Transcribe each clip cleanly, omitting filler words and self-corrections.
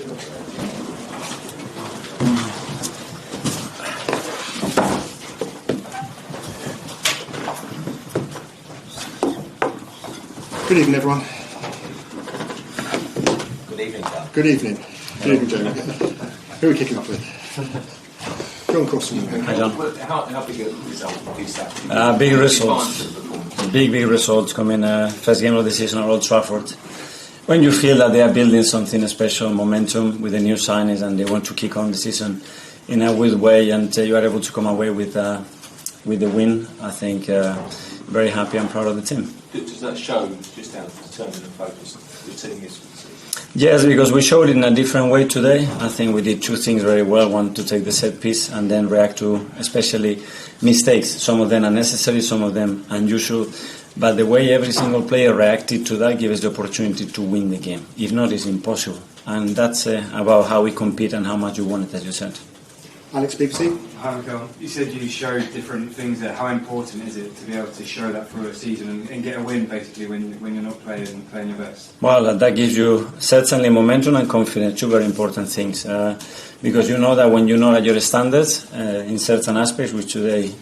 Good evening, everyone. Good evening, Cal. Good evening. Good evening, Jamie. Who are we kicking off with? John Cross. Hi, John. How big a result is that? Big results. Big results coming first game of the season at Old Trafford. When you feel that they are building something special, momentum with the new signings, and they want to kick on the season in a good way, and you are able to come away with the win, I think very happy and proud of the team. Does that show just how determined and focused the team is? Yes, because we showed it in a different way today. I think we did two things very well. One, to take the set piece and then react to especially mistakes. Some of them are necessary, some of them unusual. But the way every single player reacted to that gives us the opportunity to win the game. If not, it's impossible. And that's about how we compete and how much we want it, as you said. Alex, BBC. Hi, Mikel. You said you showed different things there. How important is it to be able to show that through a season and get a win, basically, when you're not playing your best? Well, that gives you certainly momentum and confidence, two very important things. Because you know that when you're not at your standards, in certain aspects, which today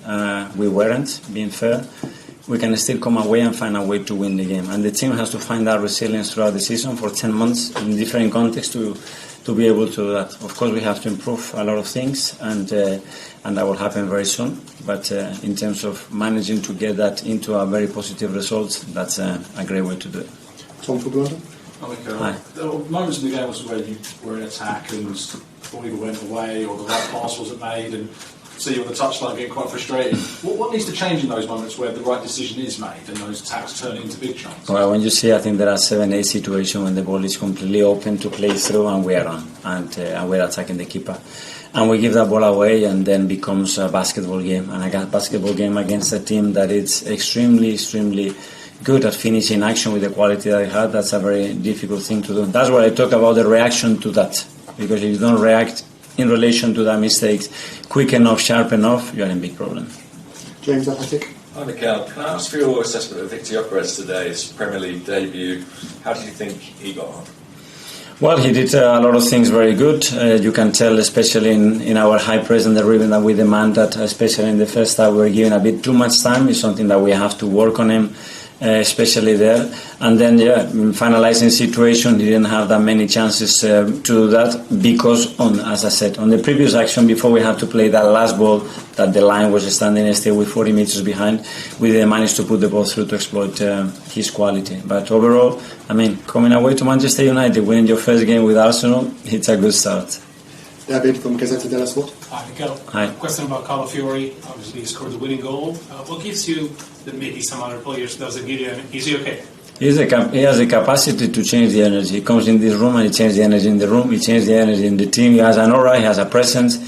we weren't, being fair, we can still come away and find a way to win the game. And the team has to find that resilience throughout the season for 10 months in different contexts to be able to do that. Of course, we have to improve a lot of things, and that will happen very soon. But in terms of managing to get that into a very positive results, that's a great way to do it. Tom for London. Hi. There were moments in the game where you were in attack and the ball either went away or the right pass wasn't made, and see you on the touchline getting quite frustrated. What needs to change in those moments where the right decision is made and those attacks turn into big chances? Well, when you see, I think there are 7-8 situations when the ball is completely open to play through and we are on, and we're attacking the keeper. And we give that ball away, and then becomes a basketball game. And I got a basketball game against a team that is extremely good at finishing action with the quality that I had. That's a very difficult thing to do. That's why I talk about the reaction to that. Because if you don't react in relation to that mistakes quick enough, sharp enough, you are in big problem. James Athletic. Hi Mikel, can I ask for your assessment of Victor Gyökeres today's Premier League debut? How do you think he got on? Well, he did a lot of things very good. You can tell, especially in our high press and the rhythm that we demand, that especially in the first half we were given a bit too much time. It's something that we have to work on him, especially there. And then, in finalizing situation, he didn't have that many chances to do that because, as I said, on the previous action, before we had to play that last ball, that the line was standing still with 40 meters behind, we didn't manage to put the ball through to exploit his quality. But overall, I mean, coming away to Manchester United, winning your first game with Arsenal, it's a good start. David from Gazzetta dello Sport. Hi, Mikel. Hi. Question about Calafiori. Obviously, he scored the winning goal. What gives you that maybe some other players doesn't give you? Is he okay? He has the capacity to change the energy. He comes in this room and he changes the energy in the room. He changes the energy in the team. He has an aura. He has a presence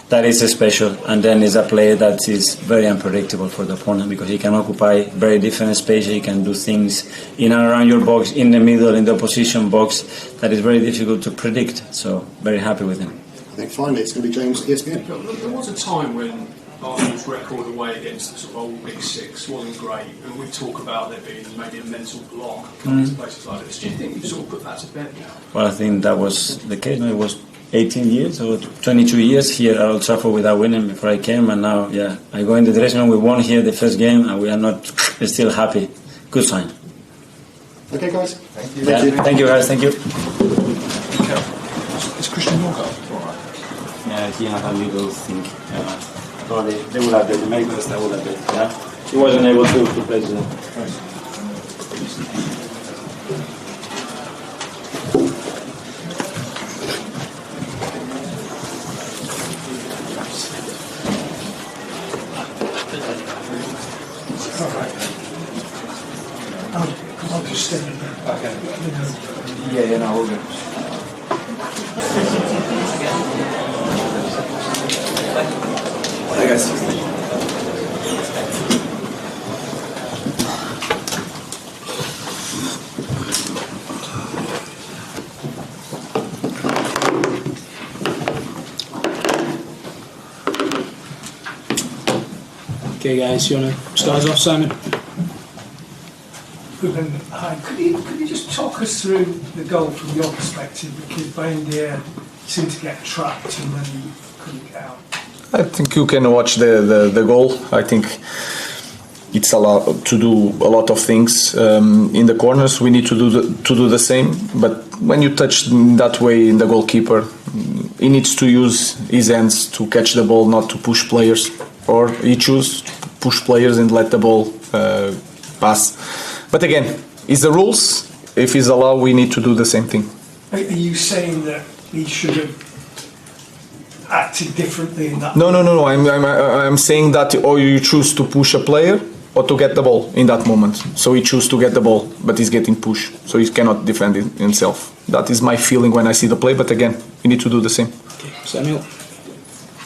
that is special. And then he's a player that is very unpredictable for the opponent because he can occupy very different spaces. He can do things in and around your box, in the middle, in the opposition box. That is very difficult to predict. So very happy with him. I think finally it's going to be James at ESPN. There was a time when Arsenal's record away against the sort of old Big Six wasn't great, and we talk about there being maybe a mental block coming to places like this. Do you think you've sort of put that to bed now? Well, I think that was the case. It was 18 years or 22 years here at Old Trafford without winning before I came, and now, I go in the dressing room. We won here the first game, and we are not still happy. Good sign. Okay, guys. Thank you. Thank you, guys. Thank you. Is Christian Walker all right? Yeah, he had a little thing. Probably they will have the makers that will have it. Yeah, he wasn't able to play today. I'll just stay in there. Okay. Yeah, no, we're good. Hi guys. Okay, guys, you want to start us off, Simon? Ruben, hi. Could you just talk us through the goal from your perspective? Because Baindia seemed to get trapped and then he couldn't get out. I think you can watch the goal. I think it's allowed to do a lot of things in the corners. We need to do the same. But when you touch that way in the goalkeeper, he needs to use his hands to catch the ball, not to push players. Or he choose push players and let the ball pass. But again, it's the rules. If he's allowed, we need to do the same thing. Are you saying that he should have acted differently in that? No. I'm saying that or you choose to push a player or to get the ball in that moment. So he chooses to get the ball, but he's getting pushed, so he cannot defend himself. That is my feeling when I see the play. But again, we need to do the same. Okay. Samuel.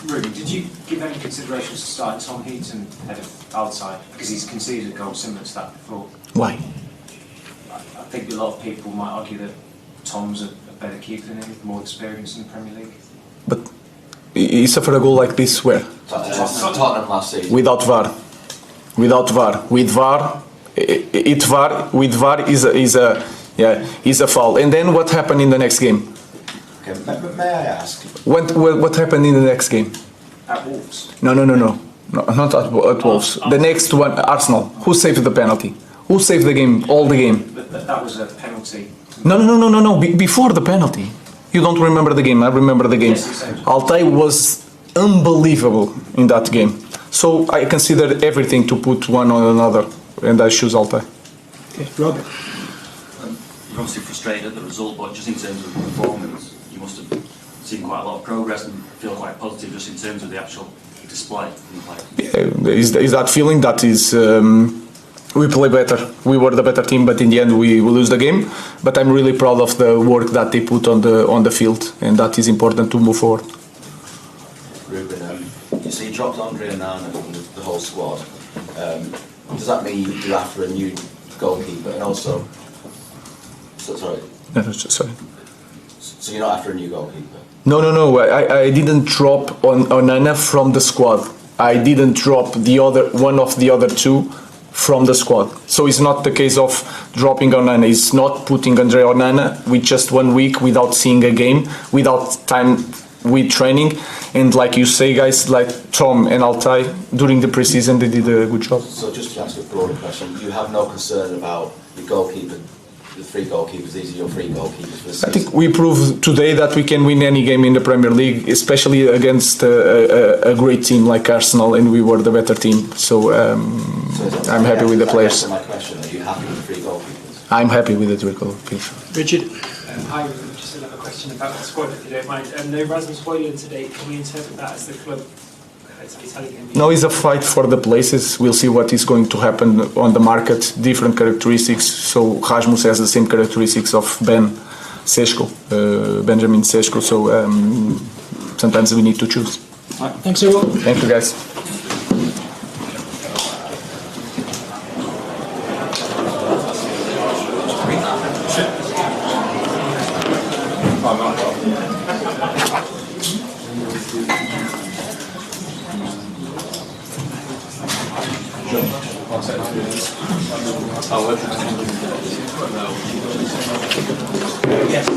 Ruben, did you give any consideration to start Tom Heaton ahead of Altay? Because he's conceded a goal similar to that before. Why? I think a lot of people might argue that Tom's a better keeper than him, more experienced in the Premier League. But he suffered a goal like this where? Tottenham last season. Without VAR. Without VAR. With VAR, with VAR is a foul. And then what happened in the next game? Okay, may I ask? What happened in the next game? At Wolves? No, not at Wolves. The next one, Arsenal. Who saved the penalty? Who saved the game? All the game. But that was a penalty. No. Before the penalty. You don't remember the game. I remember the game. Yes, Altay was unbelievable in that game. So I considered everything to put one on another, and I choose Altay. Okay, Rob. You're obviously frustrated at the result, but just in terms of the performance, you must have seen quite a lot of progress and feel quite positive just in terms of the actual display. Is that feeling that is we play better, we were the better team, but in the end we lose the game. But I'm really proud of the work that they put on the field, and that is important to move forward. Ruben, so you dropped Andre Onana from the whole squad. Does that mean you're after a new goalkeeper? And also, sorry. Sorry. So you're not after a new goalkeeper? No. I didn't drop Onana from the squad. I didn't drop one of the other two from the squad. So it's not the case of dropping Onana. It's not putting Andre Onana with just 1 week without seeing a game, without time with training. And like you say, guys, like Tom and Altay, during the preseason, they did a good job. So just to ask a broader question, you have no concern about the goalkeeper, the three goalkeepers, these are your three goalkeepers for the season? I think we proved today that we can win any game in the Premier League, especially against a great team like Arsenal, and we were the better team. So I'm happy with the players. My question, are you happy with the three goalkeepers? I'm happy with the three goalkeepers. Richard. Hi, just another question about the squad, if you don't mind. No Rasmus Højlund today, can we interpret that as the club telling him? No, it's a fight for the places. We'll see what is going to happen on the market, different characteristics. So Rasmus has the same characteristics of Benjamin Sesko. So sometimes we need to choose. Right, thanks everyone. Thank you, guys. Yes.